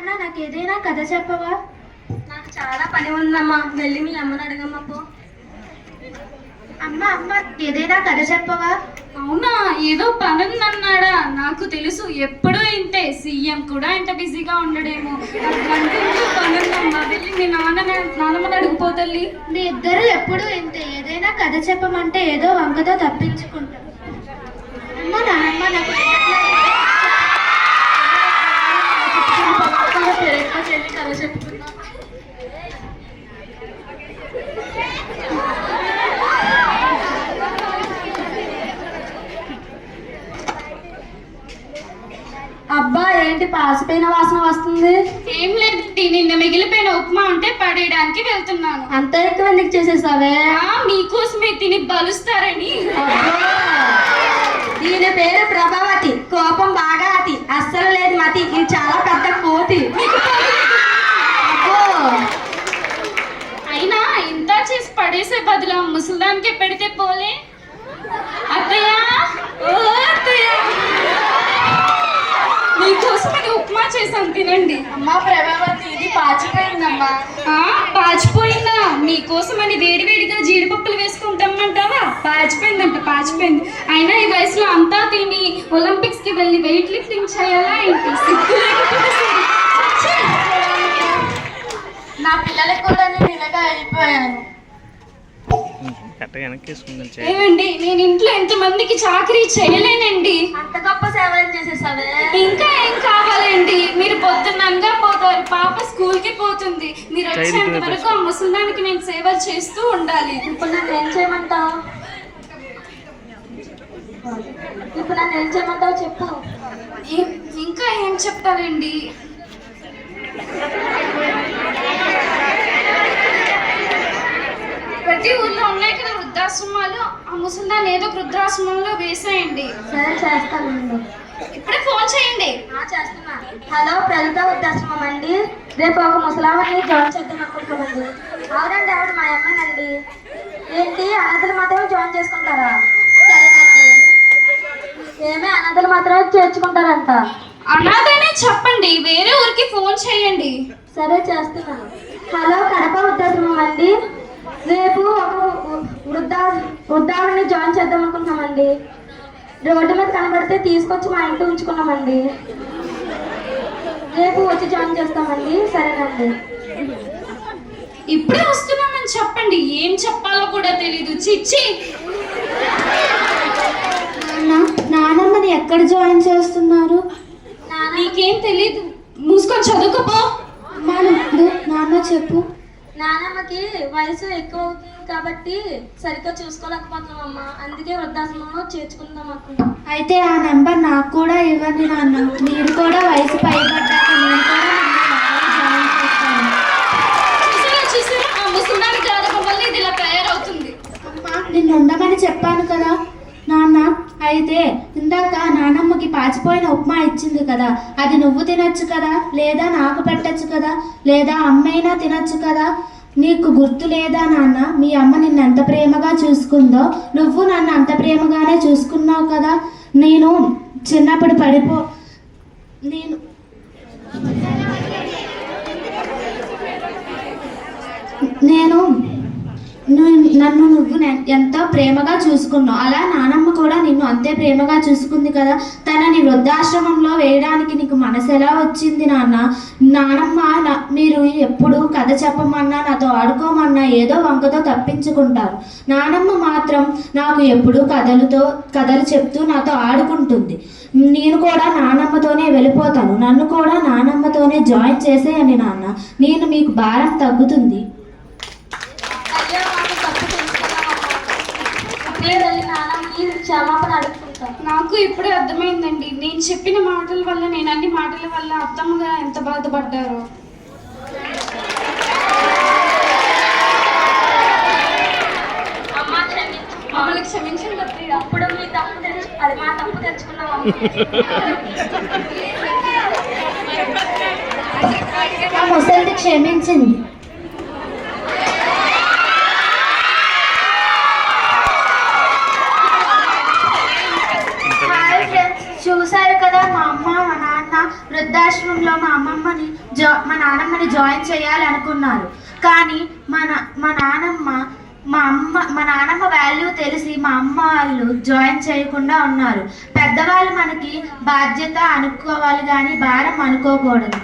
నాన్న నాకు ఏదైనా కథ చెప్పవా? నాకు చాలా పని ఉందమ్మా, వెళ్ళి మీ అమ్మని అడగమ్మా పో. అమ్మ అమ్మ ఏదైనా కథ చెప్పవా? అవునా, ఏదో పని ఉందన్నాడా? నాకు తెలుసు, ఎప్పుడూ ఇంతే. సీఎం కూడా ఇంత బిజీగా ఉండడేమో. పని ఉందమ్మా, వెళ్ళి మీ నాన్నమ్మని అడిగిపోతల్లి. మీ ఇద్దరు ఎప్పుడు ఇంతే, ఏదైనా కథ చెప్పమంటే ఏదో వంకతో తప్పించుకుంటాం. అమ్మ నాన్నమ్మ నాకు కథ చెప్పుకున్నా. అబ్బా, ఏంటి పాసిపోయిన వాసన వస్తుంది? ఏం లేదు, నిన్న మిగిలిపోయిన ఉప్మా ఉంటే పడేయడానికి వెళ్తున్నాను. అంత ఎక్కువ ఎందుకు చేసేసావే? మీకోసమే తిని బలుస్తారని. దీని పేరు ప్రభావతి, కోపం బాగా అతి, అస్సలు లేదు మతి, ఇది చాలా పెద్ద కోతి. అయినా ఇంత చేసి పడేసే బదులు ముసలిదానికే పెడితే పోలే. అత్తయ్య, ఓ అత్తయ్య, మీకోసం ఇది ఉప్మా చేసాను, తినండి. అమ్మా ప్రభావతి, ఇది పాచిపోయిందమ్మా. పాచిపోయిందా? మీకోసం అని వేడివేడిగా జీడిపప్పులు వేసుకుంటామంటావా? పాచిపోయింది. అయినా ఈ వయసులో అంతా తిని ఒలింపిక్స్ కి వెళ్ళి వెయిట్ లిఫ్టింగ్ చేయాలా ఏంటి? సిగ్గు లేకపోతే నా పిల్లలకు కూడా నేను ఇలాగా అయిపోయాను. ఏమండి, నేను ఇంట్లో ఎంతమందికి చాకరీ చేయలేనండి. అంత గొప్ప సేవలు చేసేసావే. ఇంకా ఏం కావాలండి? మీరు పొద్దున్నగా పోతారు, పాప స్కూల్ కి పోతుంది. మీరు వచ్చేంత వరకు ఆ ముసలిదానికి నేను సేవలు చేస్తూ ఉండాలి. ఇప్పుడు నన్ను ఏం చేయమంటావు చెప్పు. ఇంకా ఏం చెప్తారండి? ప్రతి ఊర్లో ఉన్నాయి కదా వృద్ధాశ్రమాలు, ఆ ముసలిదాన్ని ఏదో వృద్ధాశ్రమంలో వేసేయండి. సరే, చేస్తాను. ఇప్పుడే ఫోన్ చేయండి. చేస్తున్నా. హలో, ప్రజల వృద్ధాశ్రమం అండి. రేపు ఒక ముసలామని జాయిన్ చేద్దాం అనుకుంటామండి. అవునండి, ఆవిడ మా అమ్మాయినండి. ఏంటి, అనాథలు మాత్రమే జాయిన్ చేసుకుంటారా? సరేనండి. ఏమే, అనాథలు మాత్రమే చేర్చుకుంటారంట. అనాథనే చెప్పండి, వేరే ఊరికి ఫోన్ చేయండి. సరే, చేస్తున్నాను. హలో, కడప వృద్ధాశ్రమం అండి. రేపు ఒక వృద్ధావిని జాయిన్ చేద్దాం అనుకుంటున్నామండి. రోడ్డు మీద కనబడితే తీసుకొచ్చి మా ఇంట్లో ఉంచుకున్నామండి. రేపు వచ్చి జాయిన్ చేస్తామండి. సరేనండి. ఇప్పుడే వస్తున్నామని చెప్పండి. ఏం చెప్పాలో కూడా తెలీదు. చిచ్చి, నానమ్మని ఎక్కడ జాయిన్ చేస్తున్నారు? నీకేం తెలీదు, మూసుకొని చదువుకోపో. నాన్న చెప్పు. నానమ్మకి వయసు ఎక్కువ అవుతుంది కాబట్టి సరిగ్గా చూసుకోలేకపోతున్నామమ్మా, అందుకే వృద్ధాశ్రమంలో చేర్చుకుందాం అనుకున్నాం. అయితే ఆ నెంబర్ నాకు కూడా ఇవ్వండి నాన్న. మీరు కూడా వయసు పైబడ్డాక నేను కూడా జాయిన్ చేస్తాను. చూసారా, ఆ ముసలిదాని గారభం వల్ల ఇది ఇలా తయారవుతుంది. అమ్మా, నిన్ను ఉండమని చెప్పాను కదా నాన్న. అయితే ఇందాక నానమ్మకి పాచిపోయిన ఉప్మా ఇచ్చింది కదా, అది నువ్వు తినచ్చు కదా, లేదా నాకు పెట్టచ్చు కదా, లేదా అమ్మైనా తినచ్చు కదా. నీకు గుర్తు లేదా నాన్న? మీ అమ్మ నిన్ను ఎంత ప్రేమగా చూసుకుందో, నువ్వు నన్ను అంత ప్రేమగానే చూసుకున్నావు కదా. నేను చిన్నప్పుడు నన్ను నువ్వు ఎంతో ప్రేమగా చూసుకున్నావు. అలా నానమ్మ కూడా నిన్ను అంతే ప్రేమగా చూసుకుంది కదా. తనని వృద్ధాశ్రమంలో వేయడానికి నీకు మనసు ఎలా వచ్చింది నాన్న? నానమ్మ మీరు ఎప్పుడు కథ చెప్పమన్నా, నాతో ఆడుకోమన్నా ఏదో వంకతో తప్పించుకుంటారు. నానమ్మ మాత్రం నాకు ఎప్పుడు కథలు చెప్తూ నాతో ఆడుకుంటుంది. నేను కూడా నానమ్మతోనే వెళ్ళిపోతాను. నన్ను కూడా నానమ్మతోనే జాయిన్ చేసేయండి నాన్న. నేను మీకు భారం తగ్గుతుంది. క్షమాపణ అడుగుతుంటాను. నాకు ఇప్పుడే అర్థమైందండి. నేను చెప్పిన మాటల వల్ల, నేను అన్ని మాటల వల్ల అత్తమ్మగా ఎంత బాధపడ్డారో. మమ్మల్ని క్షమించండి అత్తయ్య. అప్పుడు మీ తప్పు అది మా తప్పు తెచ్చుకున్నాం. ముసలిది క్షమించింది. చూశారు కదా, మా అమ్మ మా నాన్న వృద్ధాశ్రమం వృద్ధాశ్రమంలో మా నానమ్మని జాయిన్ చేయాలి అనుకున్నారు. కానీ మా నానమ్మ వాల్యూ తెలిసి మా అమ్మ వాళ్ళు జాయిన్ చేయకుండా ఉన్నారు. పెద్దవాళ్ళు మనకి బాధ్యత అనుకోవాలి కానీ భారం అనుకోకూడదు.